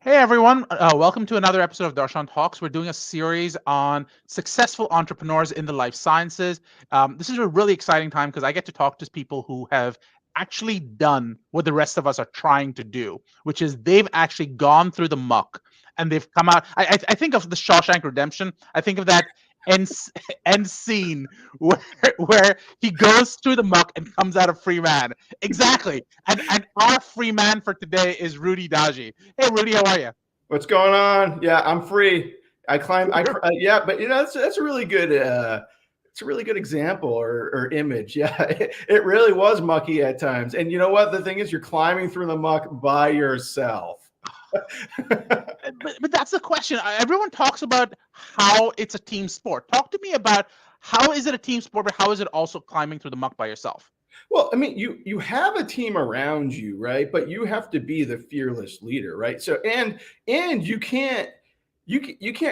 Hey everyone, welcome to another episode of Darshan Talks. We're doing a series on successful entrepreneurs in the life sciences. This is a really exciting time because I get to talk to people who have actually done what the rest of us are trying to do, which is they've actually gone through the muck and they've come out. I think of the Shawshank Redemption. I think of that end, end scene where, where he goes through the muck and comes out a free man. Exactly. And our free man for today is Rudy Dajie. Hey, Rudy, how are you? What's going on? Yeah, I'm free. I climb. Yeah, but that's a really good. It's a really good example or image. Yeah, it really was mucky at times. And you know what? The thing is, you're climbing through the muck by yourself. But that's the question. Everyone talks about how it's a team sport. Talk to me about how is it a team sport, but how is it also climbing through the muck by yourself? Well, I mean, you have a team around you, right? But you have to be the fearless leader, right? So and you can't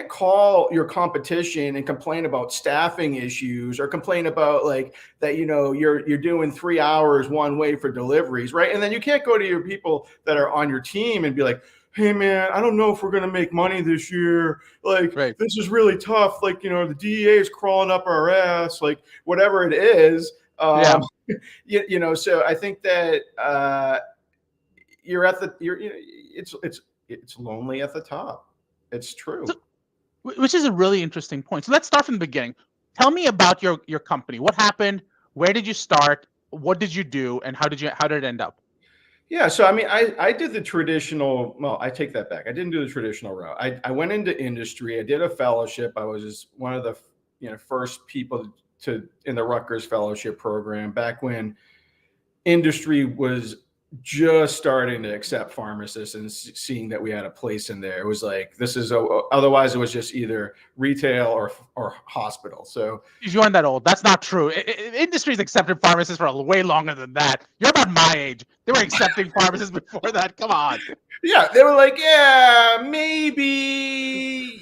call your competition and complain about staffing issues or complain about like that you're doing 3 hours one way for deliveries, right? And then you can't go to your people that are on your team and be like, hey man, I don't know if we're going to make money this year, like Right. this is really tough, like the DEA is crawling up our ass, like whatever it is. Yeah. So I think that it's lonely at the top. It's true. So, which is a really interesting point. So let's start from the beginning. Tell me about your company. What happened? Where did you start? What did you do? And how did it end up? Yeah, so I mean, I did the traditional. Well, I take that back. I didn't do the traditional route. I went into industry. I did a fellowship. I was just one of the first people to in the Rutgers fellowship program back when industry was just starting to accept pharmacists and seeing that we had a place in there. It was like otherwise it was just either retail or hospital. So You aren't that old. That's not true. Industry's accepted pharmacists for way longer than that. You're about my age. They were accepting pharmacists before that. Come on. yeah, they were like, yeah, maybe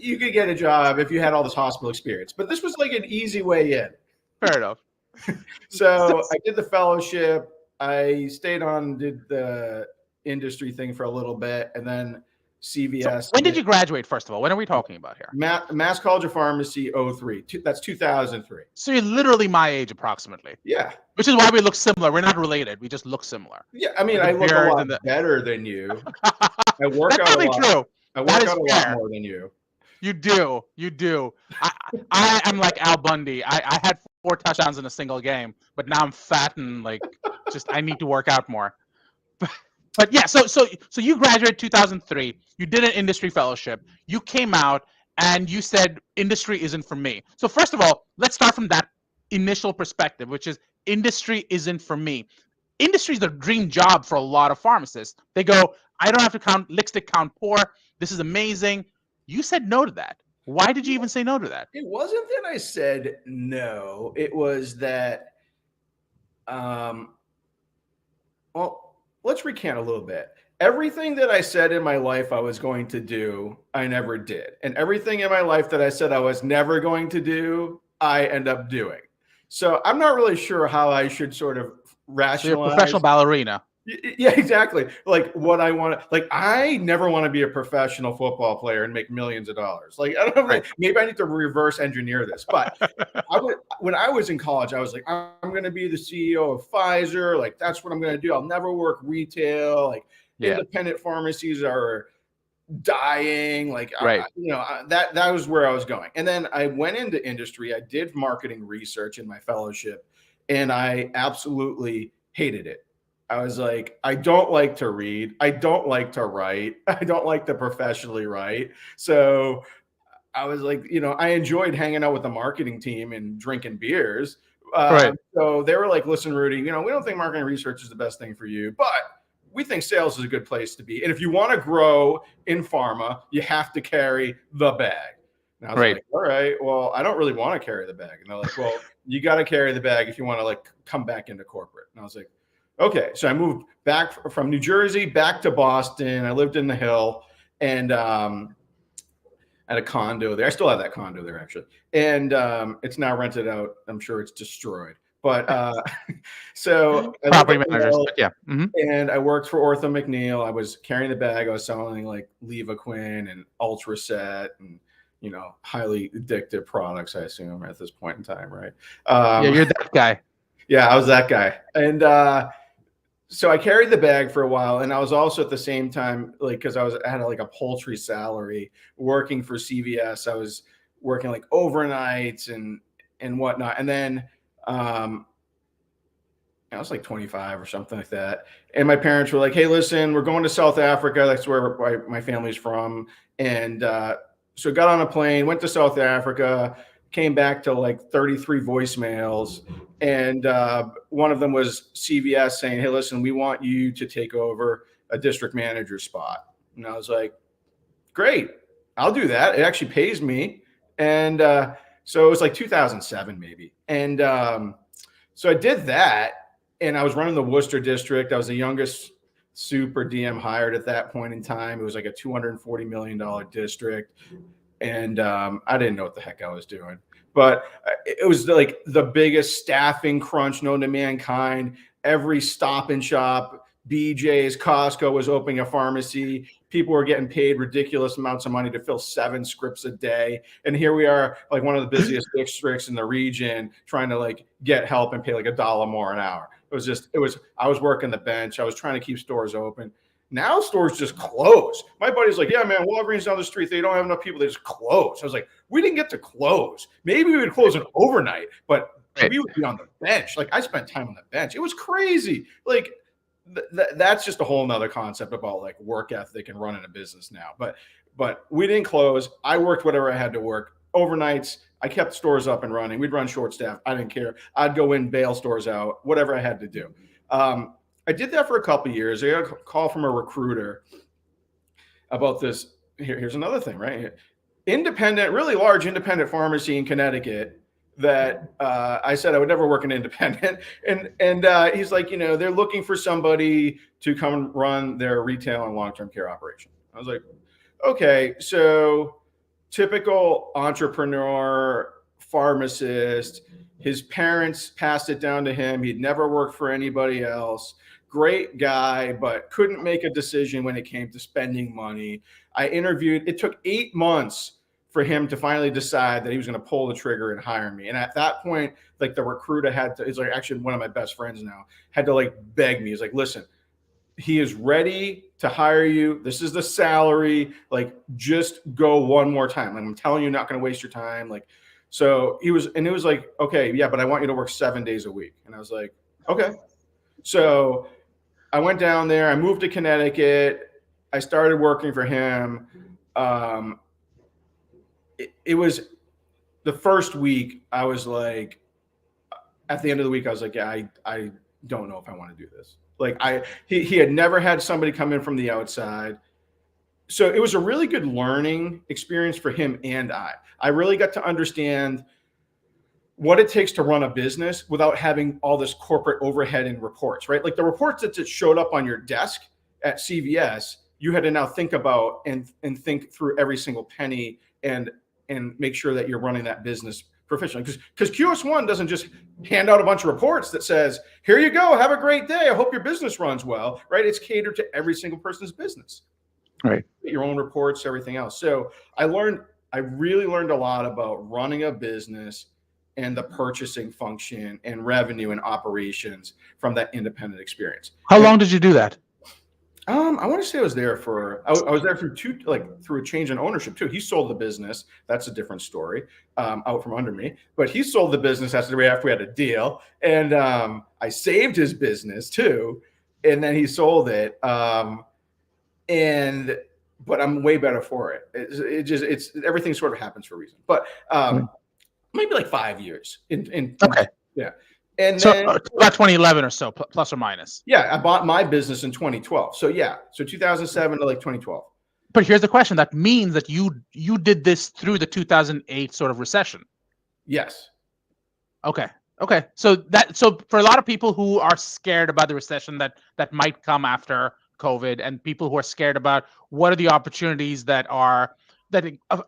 you could get a job if you had all this hospital experience. But this was like an easy way in. Fair enough. So I did the fellowship. I stayed on, did the industry thing for a little bit, and then CVS. So when did you graduate, first of all? When are we talking about here? Mass College of Pharmacy 03. That's 2003. So you're literally my age, approximately. Yeah. Which is why we look similar. We're not related. We just look similar. Yeah, I mean, I look a lot better than you. I work That's out probably a lot. true. I work out a lot more than you. You do. I'm like Al Bundy. I had 4 touchdowns in a single game, but now I'm fat and like just I need to work out more. But yeah, so you graduated 2003. You did an industry fellowship. You came out and you said industry isn't for me. So first of all, let's start from that initial perspective, which is industry isn't for me. Industry is the dream job for a lot of pharmacists. They go, I don't have to count lipstick, count pour. This is amazing. You said no to that. Why did you even say no to that? It wasn't that I said no. It was that, well, let's recant a little bit. Everything that I said in my life I was going to do, I never did. And everything in my life that I said I was never going to do, I end up doing. So I'm not really sure how I should sort of rationalize. So you're a professional ballerina. Yeah, exactly. Like what I want to, like, I never want to be a professional football player and make millions of dollars. Like, I don't know, right. Maybe I need to reverse engineer this, but when I was in college, I was like, I'm going to be the CEO of Pfizer. Like, that's what I'm going to do. I'll never work retail. Like independent pharmacies are dying. Like, right. That was where I was going. And then I went into industry. I did marketing research in my fellowship and I absolutely hated it. I was like, I don't like to read. I don't like to write. I don't like to professionally write. So I was like, I enjoyed hanging out with the marketing team and drinking beers. Right. So they were like, listen, Rudy, we don't think marketing research is the best thing for you, but we think sales is a good place to be. And if you want to grow in pharma, you have to carry the bag. And I was like, all right, well, I don't really want to carry the bag. And they're like, well, you got to carry the bag if you want to like come back into corporate. And I was like, okay, so I moved back from New Jersey back to Boston. I lived in the Hill and at a condo there. I still have that condo there actually, and it's now rented out. I'm sure it's destroyed, But so I lived Property up in the managers. hill, But yeah. Mhm. and I worked for Ortho McNeil. I was carrying the bag. I was selling like Levaquin and Ultraset and highly addictive products, I assume, at this point in time, right? Yeah, you're that guy. Yeah, I was that guy. And so I carried the bag for a while, and I was also at the same time, like, because I had like a paltry salary working for CVS. I was working like overnights and whatnot. And then I was like 25 or something like that. And my parents were like, "Hey, listen, we're going to South Africa. That's where my family's from." And so got on a plane, went to South Africa, came back to like 33 voicemails. And one of them was CVS saying, "Hey, listen, we want you to take over a district manager spot." And I was like, "Great, I'll do that. It actually pays me." And so it was like 2007 maybe. And so I did that. And I was running the Worcester district. I was the youngest super DM hired at that point in time. It was like a $240 million district. And I didn't know what the heck I was doing. But it was like the biggest staffing crunch known to mankind. Every Stop and Shop, BJ's, Costco was opening a pharmacy. People were getting paid ridiculous amounts of money to fill 7 scripts a day. And here we are, like one of the busiest districts in the region, trying to like get help and pay like $1 more an hour. I was working the bench. I was trying to keep stores open. Now stores just close. My buddy's like, "Yeah, man, Walgreens down the street, they don't have enough people. They just close." I was like, "We didn't get to close. Maybe we would close it overnight, but we would be on the bench." Like I spent time on the bench. It was crazy. Like that's just a whole nother concept about like work ethic and running a business now. But we didn't close. I worked whatever I had to work. Overnights, I kept stores up and running. We'd run short staff. I didn't care. I'd go in, bail stores out, whatever I had to do. I did that for a couple of years. I got a call from a recruiter about this. Here's another thing, right? Independent, really large independent pharmacy in Connecticut that I said I would never work in independent. And he's like, they're looking for somebody to come and run their retail and long-term care operation. I was like, okay, so typical entrepreneur, pharmacist. His parents passed it down to him. He'd never worked for anybody else. Great guy, but couldn't make a decision when it came to spending money. I interviewed. It took 8 months for him to finally decide that he was going to pull the trigger and hire me. And at that point, like the recruiter had to, is like actually one of my best friends now, had to like beg me. He's like, "Listen, he is ready to hire you. This is the salary. Like, just go one more time. Like, I'm telling you, not going to waste your time." Like, so he was, and it was like, "Okay, yeah, but I want you to work 7 days a week." And I was like, "Okay." So I went down there. I moved to Connecticut. I started working for him. It was the first week. I was like, at the end of the week, I was like, "Yeah, I don't know if I want to do this." Like he had never had somebody come in from the outside. So it was a really good learning experience for him and I. I really got to understand what it takes to run a business without having all this corporate overhead and reports, right? Like the reports that just showed up on your desk at CVS, you had to now think about and think through every single penny and make sure that you're running that business professionally. Because QS1 doesn't just hand out a bunch of reports that says, "Here you go, have a great day. I hope your business runs well," right? It's catered to every single person's business. Right. Your own reports, everything else. So I really learned a lot about running a business and the purchasing function and revenue and operations from that independent experience. How long did you do that? I want to say I was there through a change in ownership too. He sold the business. That's a different story, out from under me. But he sold the business after we had a deal, and I saved his business too, and then he sold it. But I'm way better for it. It's everything sort of happens for a reason. But maybe like 5 years. Okay. Yeah. And so then, about 2011 or so, plus or minus. Yeah, I bought my business in 2012. So yeah, so 2007 to like 2012. But here's the question: that means that you did this through the 2008 sort of recession. Yes. Okay. So for a lot of people who are scared about the recession that might come after COVID, and people who are scared about what are the opportunities that are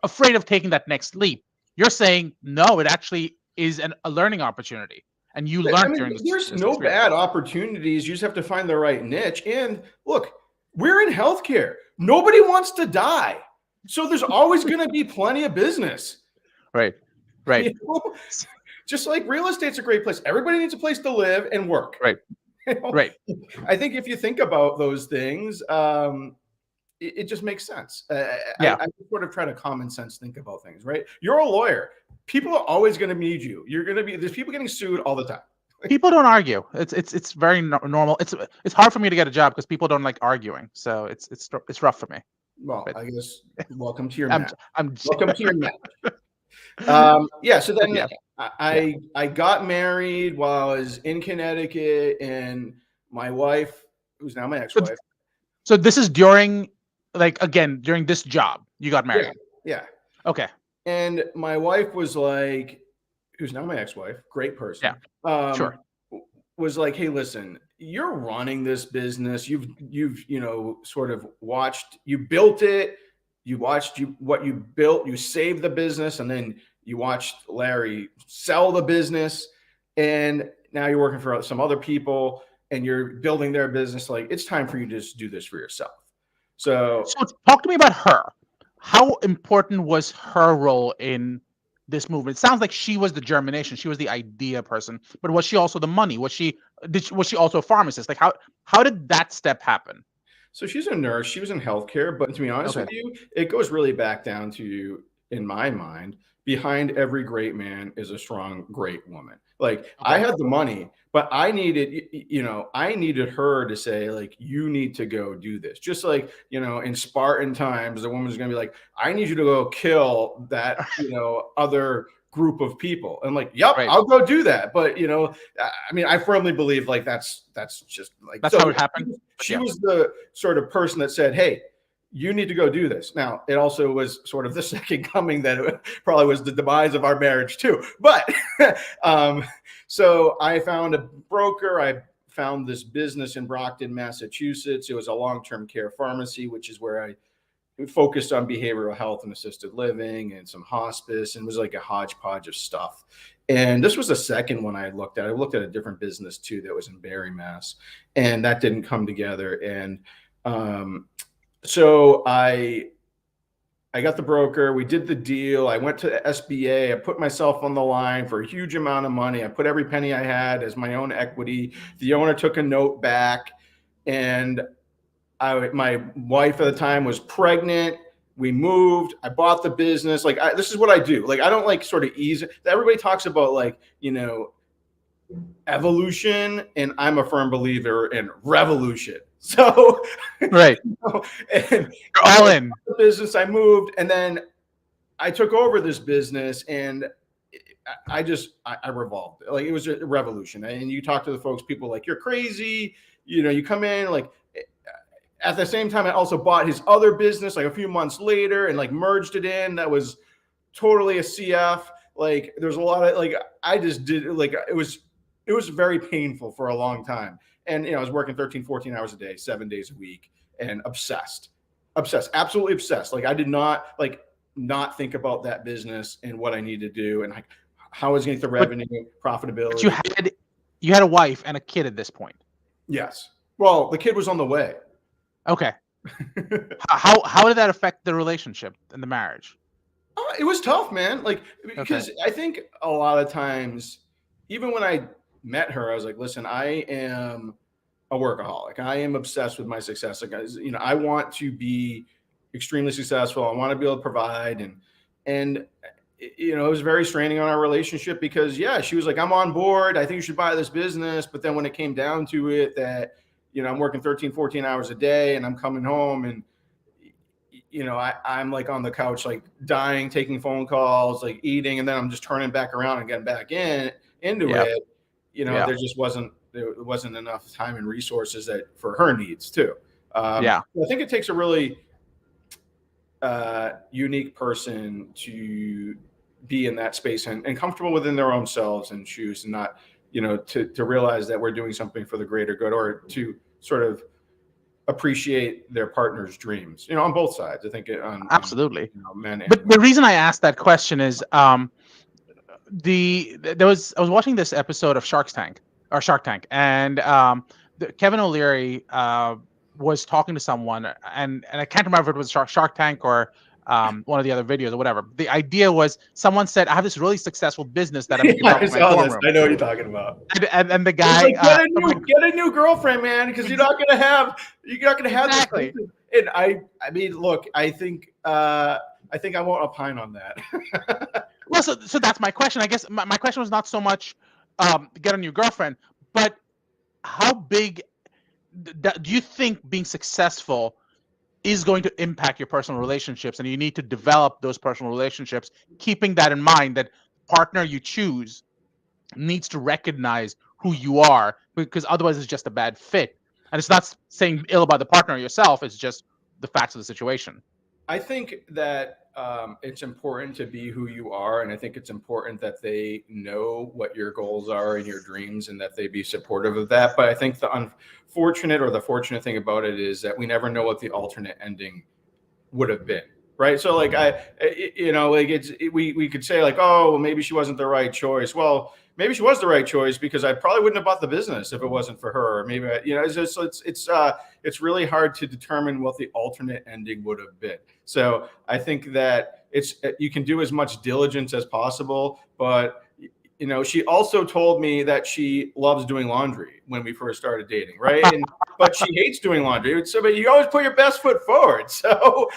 afraid of taking that next leap, you're saying no, it actually is a learning opportunity. and you learned during there's this no experience. bad opportunities. You just have to find the right niche. And look, we're in healthcare. Nobody wants to die. So there's always going to be plenty of business. Right. You know? Just like real estate's a great place. Everybody needs a place to live and work. Right. You know? Right. I think if you think about those things, it just makes sense. I sort of try to common sense think about things, right? You're a lawyer. People are always going to need you. There's people getting sued all the time. People don't argue. It's very normal. It's hard for me to get a job because people don't like arguing. So it's rough for me. Well, But I guess welcome to your I'm, match. I'm Welcome to your match. So then I got married while I was in Connecticut, and my wife, who's now my ex-wife. So this is during this job you got married. Yeah. Okay. And my wife was like, who's now my ex-wife, great person. Yeah. Sure. Was like, hey, listen, you're running this business. You've sort of watched, you built it. You watched what you built, you saved the business, and then you watched Larry sell the business. And now you're working for some other people and you're building their business. Like, it's time for you to just do this for yourself. So talk to me about her. How important was her role in this movement? It sounds like she was the germination. She was the idea person, but was she also the money? Was she also a pharmacist? Like how did that step happen? So she's a nurse. She was in healthcare, but to be honest with you, it goes really back down to, in my mind, behind every great man is a strong, great woman. Like, I had the money, but I needed her to say, like, you need to go do this. Just like, in Spartan times, the woman's going to be like, I need you to go kill that, other group of people. And like, yep, I'll go do that. But, I firmly believe like that's just like, that's how it happened. She was the sort of person that said, hey, you need to go do this. Now, it also was sort of the second coming that it probably was the demise of our marriage too. But so I found a broker. I found this business in Brockton, Massachusetts. It was a long-term care pharmacy, which is where I focused on behavioral health and assisted living and some hospice, and it was like a hodgepodge of stuff. And this was the second one I looked at. I looked at a different business too that was in Barre, Mass, and that didn't come together. And so I got the broker. We did the deal. I went to the SBA. I put myself on the line for a huge amount of money. I put every penny I had as my own equity. The owner took a note back, and my wife at the time was pregnant. We moved. I bought the business. Like, this is what I do. Like, I don't like sort of ease. Everybody talks about like, evolution, and I'm a firm believer in revolution. So, right. And you're all in the business. I moved, and then I took over this business, and I revolved. Like, it was a revolution. And you talk to the folks, people like, you're crazy. You come in like. At the same time, I also bought his other business like a few months later and like merged it in. That was totally a CF. Like, there's a lot of like, I just did like, it was very painful for a long time. And, I was working 13, 14 hours a day, 7 days a week, and obsessed, absolutely obsessed. Like, I did not think about that business and what I need to do and like how I was going to get the revenue, profitability. But you had a wife and a kid at this point. Yes. Well, the kid was on the way. Okay. How did that affect the relationship and the marriage? It was tough, man. Like, because I think a lot of times, even when I met her, I was like, listen, I am a workaholic. I am obsessed with my success. Like, I want to be extremely successful. I want to be able to provide. And it was very straining on our relationship because, she was like, I'm on board. I think you should buy this business. But then when it came down to it, that I'm working 13, 14 hours a day, and I'm coming home and, I'm like on the couch, like dying, taking phone calls, like eating, and then I'm just turning back around and getting back into it. There just wasn't enough time and resources for her needs too. I think it takes a really unique person to be in that space and comfortable within their own selves and shoes, and not, to realize that we're doing something for the greater good, or to sort of appreciate their partner's dreams, on both sides. I think absolutely. Men. But the reason I asked that question is, I was watching this episode of Shark Tank, and Kevin O'Leary was talking to someone, and I can't remember if it was Shark Tank or one of the other videos or whatever. The idea was someone said, "I have this really successful business that I'm Yeah, I developing in my saw dorm this. room," I know what you're talking about. and the It's guy like get a new girlfriend, man, because you're not gonna have exactly. this. And I mean, look, I think I won't opine on that. Well, so that's my question. I guess my question was not so much get a new girlfriend, but how big do you think being successful is going to impact your personal relationships, and you need to develop those personal relationships, keeping that in mind that the partner you choose needs to recognize who you are, because otherwise it's just a bad fit. And it's not saying ill about the partner or yourself, it's just the facts of the situation. I think that it's important to be who you are, and I think it's important that they know what your goals are and your dreams, and that they be supportive of that. But I think the unfortunate or the fortunate thing about it is that we never know what the alternate ending would have been, right? So like we could say like, oh, well, maybe she wasn't the right choice. Well, maybe she was the right choice, because I probably wouldn't have bought the business if it wasn't for her. Or maybe it's really hard to determine what the alternate ending would have been. So I think that you can do as much diligence as possible, but she also told me that she loves doing laundry when we first started dating, right? But she hates doing laundry. So, but you always put your best foot forward. So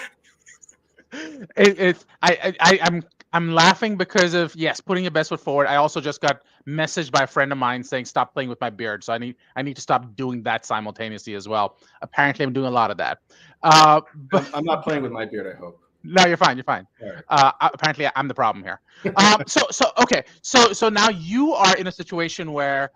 I'm laughing because of, yes, putting your best foot forward. I also just got messaged by a friend of mine saying stop playing with my beard, so I need to stop doing that simultaneously as well. Apparently, I'm doing a lot of that. But I'm not playing with my beard, I hope. No, you're fine. You're fine. Right. Apparently, I'm the problem here. Okay. So now you are in a situation where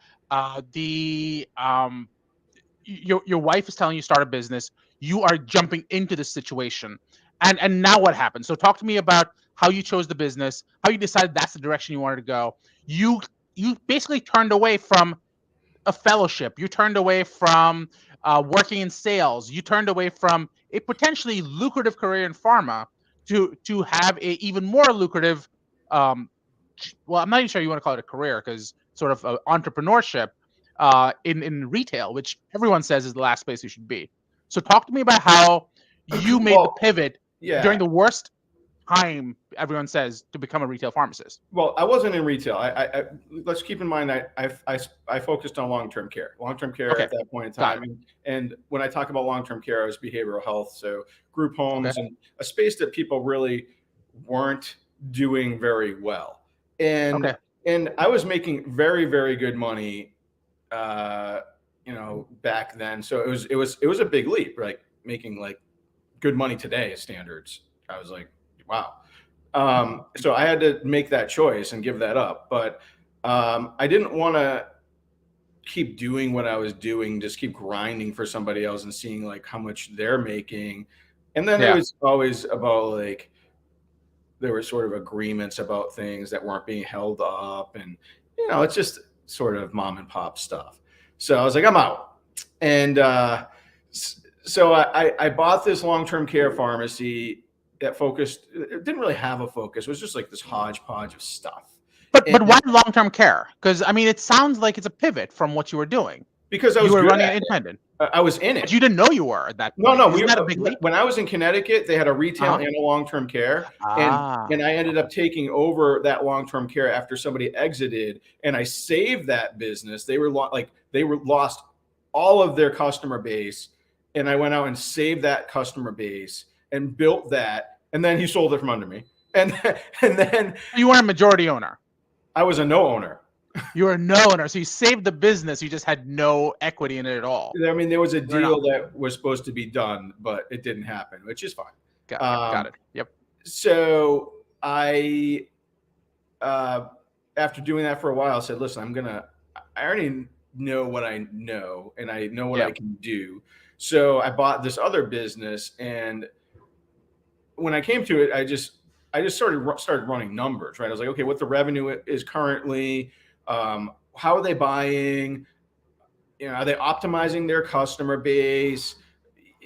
your wife is telling you to start a business. You are jumping into this situation, and now what happens? So talk to me about how you chose the business, how you decided that's the direction you wanted to go. You basically turned away from a fellowship. You turned away from working in sales. You turned away from a potentially lucrative career in pharma to have a even more lucrative, well, I'm not even sure you want to call it a career, because sort of entrepreneurship in retail, which everyone says is the last place you should be. So talk to me about how you made the pivot during the worst time, everyone says, to become a retail pharmacist. Well, I wasn't in retail. Let's keep in mind I focused on long-term care. Long-term care Okay. at that point in time, and when I talk about long-term care, I was behavioral health, so group homes, and a space that people really weren't doing very well. And I was making very, very good money, back then. So it was a big leap, like making like good money today standards. I was like, wow. So I had to make that choice and give that up. But I didn't want to keep doing what I was doing, just keep grinding for somebody else and seeing like how much they're making. And then it was always about like, there were sort of agreements about things that weren't being held up. And, it's just sort of mom and pop stuff. So I was like, I'm out. And so I bought this long-term care pharmacy that focused, it didn't really have a focus. It was just like this hodgepodge of stuff. But why long-term care? Because I mean, it sounds like it's a pivot from what you were doing. Because you were running it independent. I was in it. But you didn't know you were at that point. No, Isn't that a big leap? When I was in Connecticut, they had a retail and a long-term care, and I ended up taking over that long-term care after somebody exited, and I saved that business. They were lost all of their customer base, and I went out and saved that customer base and built that, and then he sold it from under me, and then you weren't a majority owner. I was a no owner. You were a no owner, so you saved the business. You just had no equity in it at all. I mean, there was a deal that was supposed to be done, but it didn't happen, which is fine. Got it. Yep. So I, after doing that for a while, said, "Listen, I already know what I know, and I know what I can do." So I bought this other business, and when I came to it, I just started running numbers. Right, I was like, okay, what the revenue is currently. How are they buying? Are they optimizing their customer base?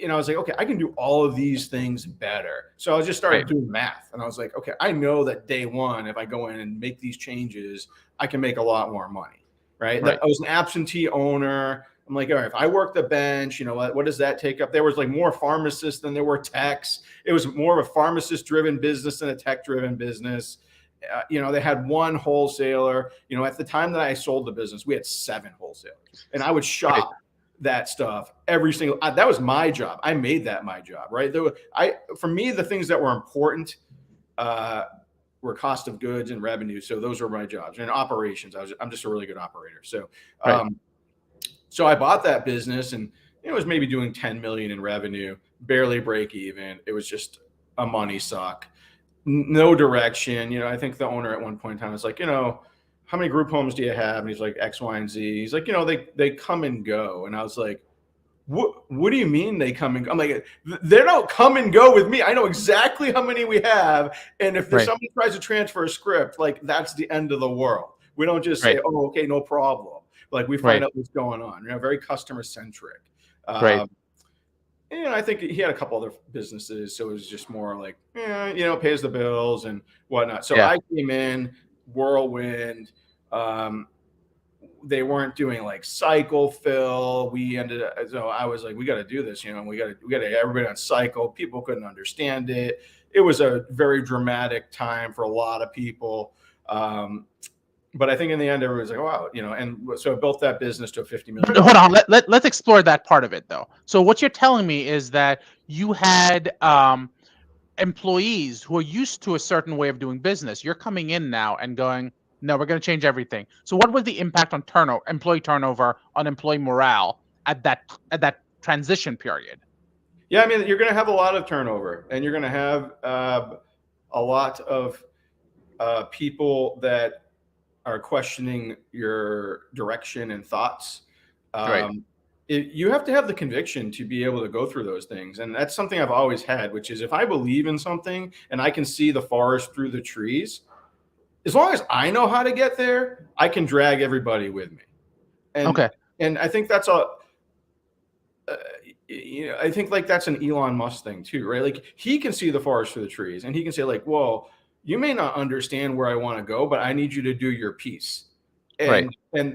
I was like, okay, I can do all of these things better. So I just started doing math, and I was like, okay, I know that day one, if I go in and make these changes, I can make a lot more money, right? I was an absentee owner. I'm like, all right, if I work the bench, what does that take up? There was like more pharmacists than there were techs. It was more of a pharmacist-driven business than a tech-driven business. They had one wholesaler. At the time that I sold the business, we had 7 wholesalers, and I would shop that stuff every single. That was my job. I made that my job, right? For me, the things that were important were cost of goods and revenue. So those were my jobs, and operations. I'm just a really good operator. So, so I bought that business, and it was maybe doing 10 million in revenue, barely break even. It was just a money suck. No direction. I think the owner at one point in time was like, how many group homes do you have? And he's like, X, Y, and Z. He's like, they come and go. And I was like, what do you mean they come and go? I'm like, they don't come and go with me. I know exactly how many we have. And if somebody tries to transfer a script, like, that's the end of the world. We don't just say, oh, okay, no problem. Like, we find out what's going on. Very customer centric. And I think he had a couple other businesses, so it was just more like, pays the bills and whatnot. So I came in, whirlwind. They weren't doing like cycle fill. So I was like, we got to do this, we got to get everybody on cycle. People couldn't understand it. It was a very dramatic time for a lot of people. But I think in the end, everybody's like, wow, and so I built that business to a 50 million. Hold on, let's explore that part of it though. So what you're telling me is that you had employees who are used to a certain way of doing business. You're coming in now and going, no, we're going to change everything. So what was the impact on employee turnover, on employee morale at that transition period? Yeah, I mean, you're going to have a lot of turnover, and you're going to have a lot of people that are questioning your direction and thoughts. You have to have the conviction to be able to go through those things. And that's something I've always had, which is if I believe in something and I can see the forest through the trees, as long as I know how to get there, I can drag everybody with me. And I think that's I think like that's an Elon Musk thing too, right? Like, he can see the forest through the trees, and he can say like, well, you may not understand where I want to go, but I need you to do your piece. And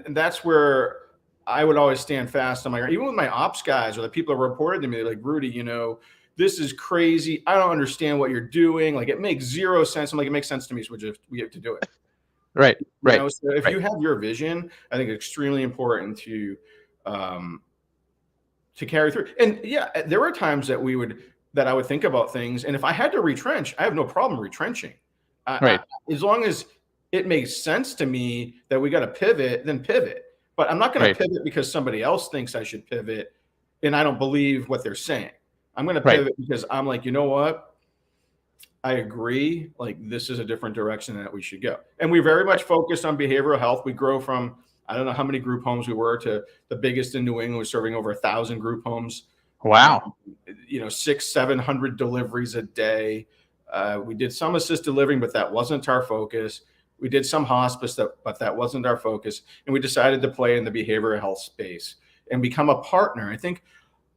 that's where I would always stand fast on my, even with my ops guys or the people that reported to me, they're like, Rudy, this is crazy. I don't understand what you're doing. Like, it makes zero sense. I'm like, it makes sense to me. So we have to do it. So if you have your vision, I think it's extremely important to carry through. And there were times that I would think about things. And if I had to retrench, I have no problem retrenching. As long as it makes sense to me that we got to pivot, then pivot. But I'm not going to pivot because somebody else thinks I should pivot and I don't believe what they're saying. I'm going to pivot because I'm like, you know what? I agree. Like, this is a different direction that we should go. And we very much focused on behavioral health. We grow from, I don't know how many group homes we were, to the biggest in New England was serving over 1,000 group homes. Wow. 600-700 deliveries a day. We did some assisted living, but that wasn't our focus. We did some hospice, but that wasn't our focus. And we decided to play in the behavioral health space and become a partner. I think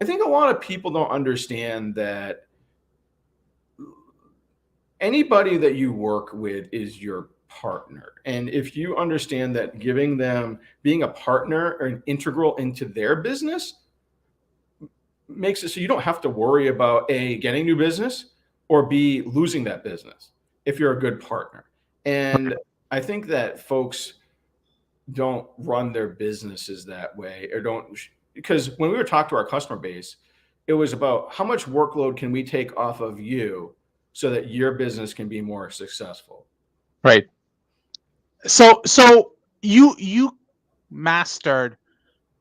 a lot of people don't understand that anybody that you work with is your partner. And if you understand that being a partner or an integral into their business makes it so you don't have to worry about A, getting new business, or B, losing that business if you're a good partner. And I think that folks don't run their businesses that way, because when we were talking to our customer base, it was about how much workload can we take off of you so that your business can be more successful. So you mastered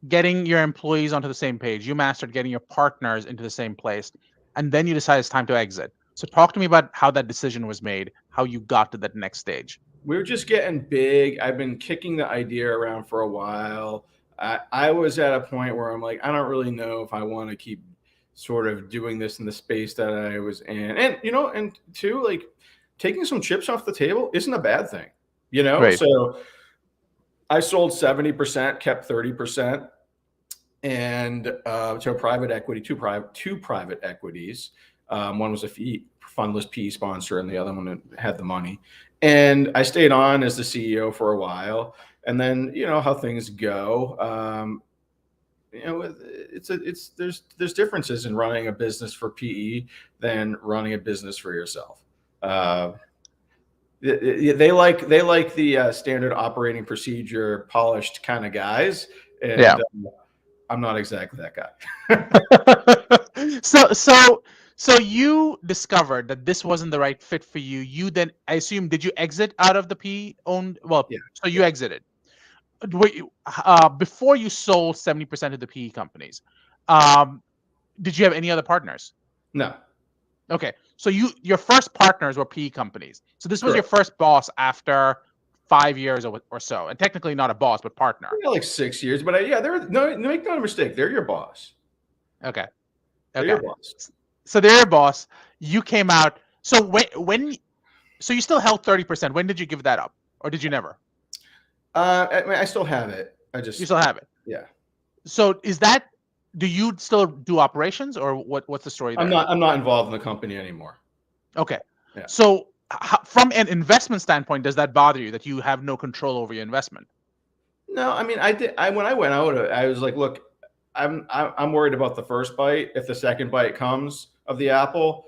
getting your employees onto the same page. You mastered getting your partners into the same place, and then you decided it's time to exit. So talk to me about how that decision was made, how you got to that next stage. We were just getting big. I've been kicking the idea around for a while. I was at a point where I'm like, I don't really know if I want to keep sort of doing this in the space that I was in. And, and two, like, taking some chips off the table isn't a bad thing, So I sold 70%, kept 30%. and so private equity, two private equities. One was a fundless PE sponsor, and the other one had the money. And I stayed on as the CEO for a while, and then how things go. There's differences in running a business for PE than running a business for yourself. They like the standard operating procedure, polished kind of guys, and I'm not exactly that guy. So you discovered that this wasn't the right fit for you. You then, I assume, did you exit out of the PE owned? Well, yeah. So you exited. Before you sold 70% of the PE companies, did you have any other partners? No. Okay, so your first partners were PE companies. So this was your first boss after 5 years or so, and technically not a boss, but partner. Yeah, like 6 years, but make no mistake, they're your boss. Okay. They're your boss. So they're your boss. You came out. So so you still held 30%. When did you give that up, or did you never? I still have it. You still have it. Yeah. So do you still do operations, or what's the story there? I'm not involved in the company anymore. Okay. Yeah. So from an investment standpoint, does that bother you that you have no control over your investment? No, I mean, when I went out, I was like, look, I'm worried about the first bite. If the second bite comes of the apple,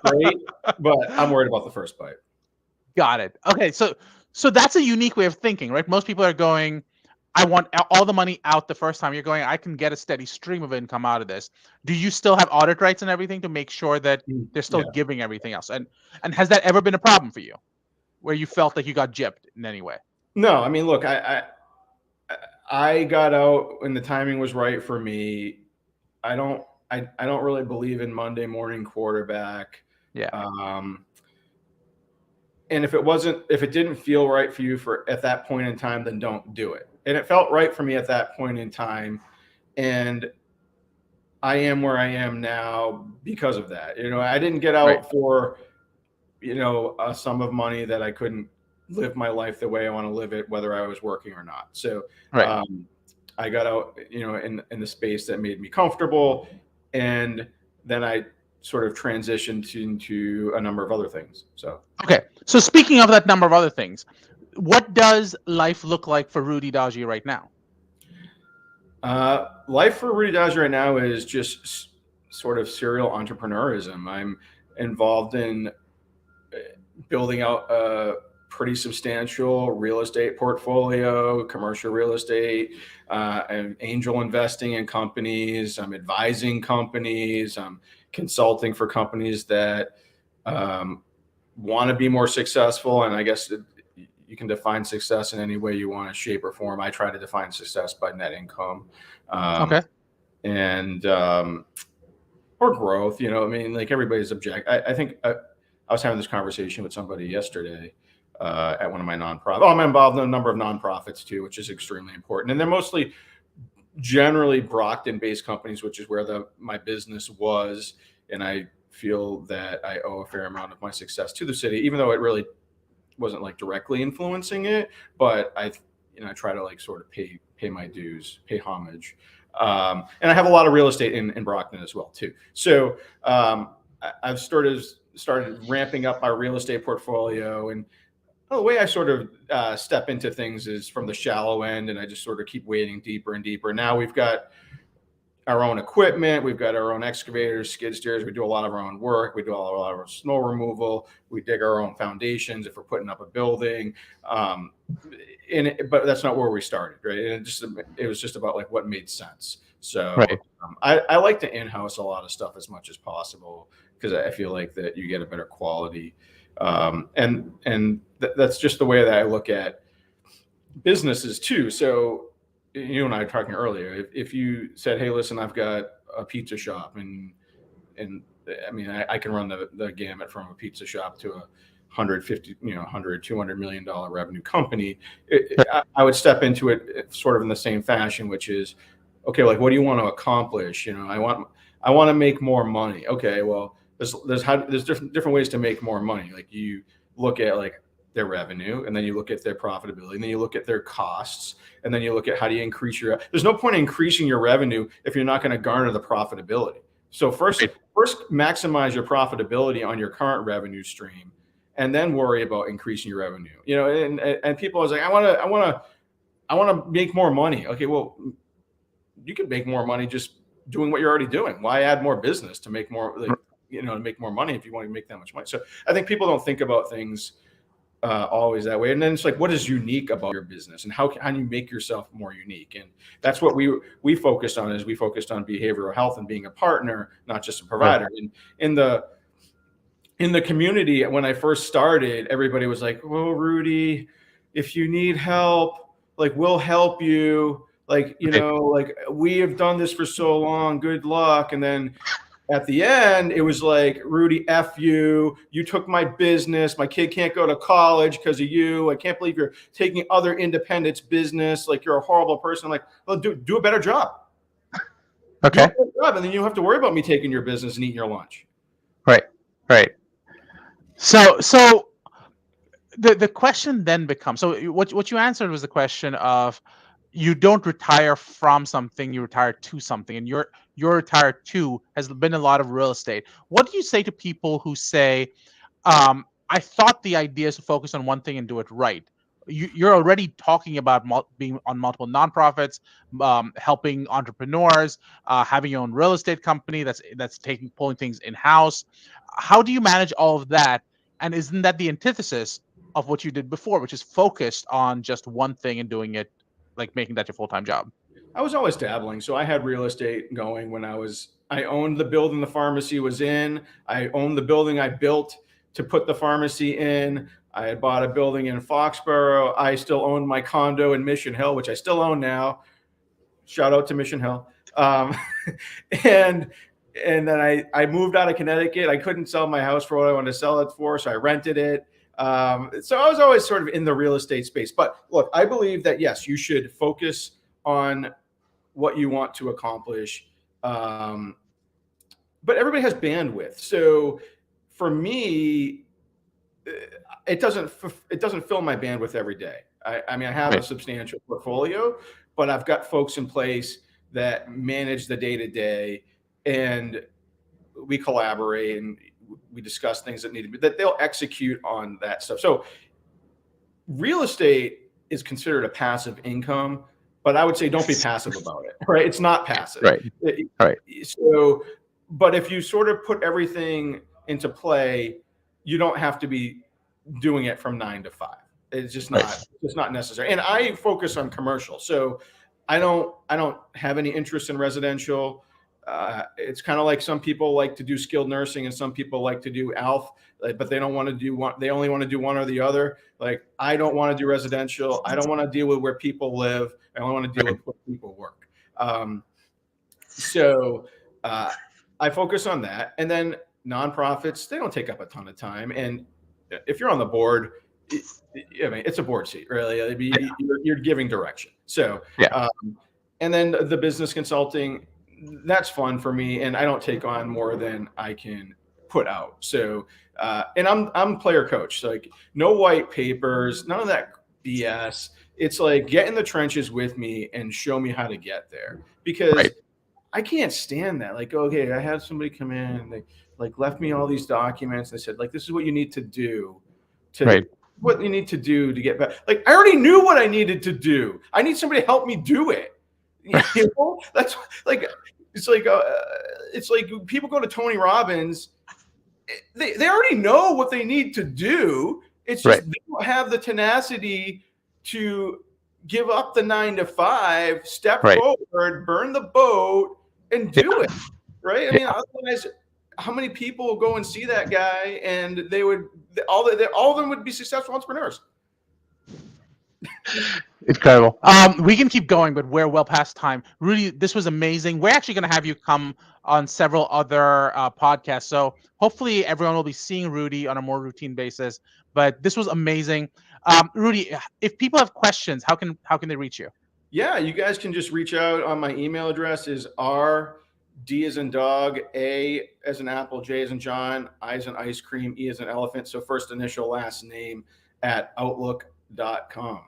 great. But I'm worried about the first bite. Got it. Okay, so that's a unique way of thinking, right? Most people are going, I want all the money out the first time. You're going, I can get a steady stream of income out of this. Do you still have audit rights and everything to make sure that they're still giving everything else? And has that ever been a problem for you, where you felt like you got gypped in any way? No, I mean, look, I got out when the timing was right for me. I don't really believe in Monday morning quarterback. Yeah. And if it didn't feel right for you at that point in time, then don't do it. And it felt right for me at that point in time. And I am where I am now because of that. I didn't get out for, a sum of money that I couldn't live my life the way I want to live it, whether I was working or not. So I got out, in the space that made me comfortable. And then I sort of transitioned into a number of other things. So okay. So speaking of that number of other things, what does life look like for Rudy Dajie right now? Life for Rudy Dajie right now is just sort of serial entrepreneurism. I'm involved in building out a pretty substantial real estate portfolio, commercial real estate, and angel investing in companies. I'm advising companies. I'm consulting for companies that want to be more successful. And I guess you can define success in any way you want to, shape or form. I try to define success by net income. And or growth, I mean, like everybody's objective. I think I was having this conversation with somebody yesterday at one of my nonprofits. I'm involved in a number of nonprofits too, which is extremely important. And they're mostly generally Brockton-based companies, which is where my business was. And I feel that I owe a fair amount of my success to the city, even though it really wasn't like directly influencing it. But I try to like sort of pay my dues, pay homage. And I have a lot of real estate in Brockton as well too. So I've started ramping up my real estate portfolio, and the way I sort of step into things is from the shallow end, and I just sort of keep wading deeper and deeper. Now we've got our own equipment, we've got our own excavators, skid steers. We do a lot of our own work. We do a lot of our snow removal. We dig our own foundations if we're putting up a building. But that's not where we started, right? And it was just about like what made sense. So I like to in-house a lot of stuff as much as possible because I feel like that you get a better quality. And that's just the way that I look at businesses too. So you and I were talking earlier, if you said, hey, listen, I've got a pizza shop and I mean, I can run the gamut from a pizza shop to a $200 million revenue company. I would step into it sort of in the same fashion, which is, okay, like, what do you want to accomplish? I want to make more money. Okay, well, there's different ways to make more money. Like you look at like their revenue, and then you look at their profitability, and then you look at their costs, and then you look at how do you increase your. There's no point in increasing your revenue if you're not going to garner the profitability. So first maximize your profitability on your current revenue stream, and then worry about increasing your revenue. You know, and people are like, I want to make more money. Okay, well, you can make more money just doing what you're already doing. Why add more business to make more, to make more money if you want to make that much money? So I think people don't think about things always that way. And then it's like, what is unique about your business, and how can you make yourself more unique? And that's what we focused on. Is we focused on behavioral health and being a partner, not just a provider. And in the community, when I first started, everybody was like, well, Rudy, if you need help, like, we'll help you. Like, like, we have done this for so long, good luck. And then at the end, it was like, Rudy, F you. You took my business. My kid can't go to college because of you. I can't believe you're taking other independents' business. Like, you're a horrible person. I'm like, well, do a better job. Okay. Do a better job, and then you don't have to worry about me taking your business and eating your lunch. Right. So the question then becomes, so what you answered was the question of, you don't retire from something, you retire to something, and your retired to has been a lot of real estate. What do you say to people who say, I thought the idea is to focus on one thing and do it right? You're already talking about being on multiple nonprofits, helping entrepreneurs, having your own real estate company that's pulling things in house. How do you manage all of that? And isn't that the antithesis of what you did before, which is focused on just one thing and doing it, like making that your full-time job? I was always dabbling. So I had real estate going when I owned the building the pharmacy was in. I owned the building I built to put the pharmacy in. I had bought a building in Foxborough. I still owned my condo in Mission Hill, which I still own now. Shout out to Mission Hill. And then I moved out of Connecticut. I couldn't sell my house for what I wanted to sell it for, so I rented it. So I was always sort of in the real estate space. But look, I believe that, yes, you should focus on what you want to accomplish. But everybody has bandwidth. So for me, it doesn't fill my bandwidth every day. I mean, I have a substantial portfolio, but I've got folks in place that manage the day-to-day, and we collaborate and we discuss things that need to be, that they'll execute on that stuff. So real estate is considered a passive income, but I would say don't be passive about it, right? It's not passive. Right. So, but if you sort of put everything into play, you don't have to be doing it from 9 to 5. It's just not necessary. And I focus on commercial. So I don't have any interest in residential. It's kind of like some people like to do skilled nursing and some people like to do ALF, but they don't want to do one. They only want to do one or the other. Like, I don't want to do residential. I don't want to deal with where people live. I only want to deal with where people work. So I focus on that. And then nonprofits, they don't take up a ton of time. And if you're on the board, I mean, it's a board seat, really. You're giving direction. So, and then the business consulting, that's fun for me, and I don't take on more than I can put out. So, and I'm player coach. So, like, no white papers, none of that BS. It's like, get in the trenches with me and show me how to get there, because I can't stand that. Like, okay, I had somebody come in and they like left me all these documents. They said, like, this is what you need to do what you need to do to get back. Like, I already knew what I needed to do. I need somebody to help me do it. You know, that's like, it's like people go to Tony Robbins. They already know what they need to do. It's just they don't have the tenacity to give up the 9 to 5, step forward, burn the boat, and do it. Right? I mean, otherwise, how many people will go and see that guy and they would all of them would be successful entrepreneurs? Incredible. We can keep going, but we're well past time. Rudy, this was amazing. We're actually going to have you come on several other podcasts. So hopefully everyone will be seeing Rudy on a more routine basis. But this was amazing. Rudy, if people have questions, how can they reach you? Yeah, you guys can just reach out on my email address is D as in dog, A as in apple, J as in John, I as in ice cream, E as in elephant. So first initial, last name rudy.outlook.com.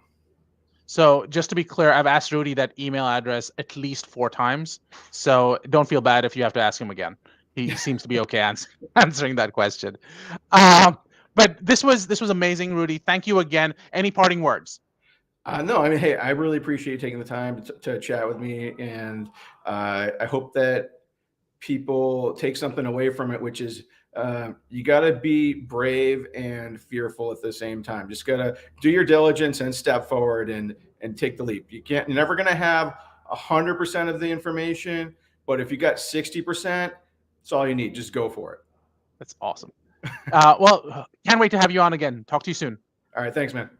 So just to be clear, I've asked Rudy that email address at least 4 times. So don't feel bad if you have to ask him again. He seems to be okay answering that question. But this was amazing, Rudy. Thank you again. Any parting words? No, I mean, hey, I really appreciate you taking the time to chat with me, and I hope that people take something away from it, which is you got to be brave and fearful at the same time. Just got to do your diligence and step forward and take the leap. You're never going to have 100% of the information, but if you got 60%, it's all you need. Just go for it. That's awesome. Well, can't wait to have you on again. Talk to you soon. All right. Thanks, man.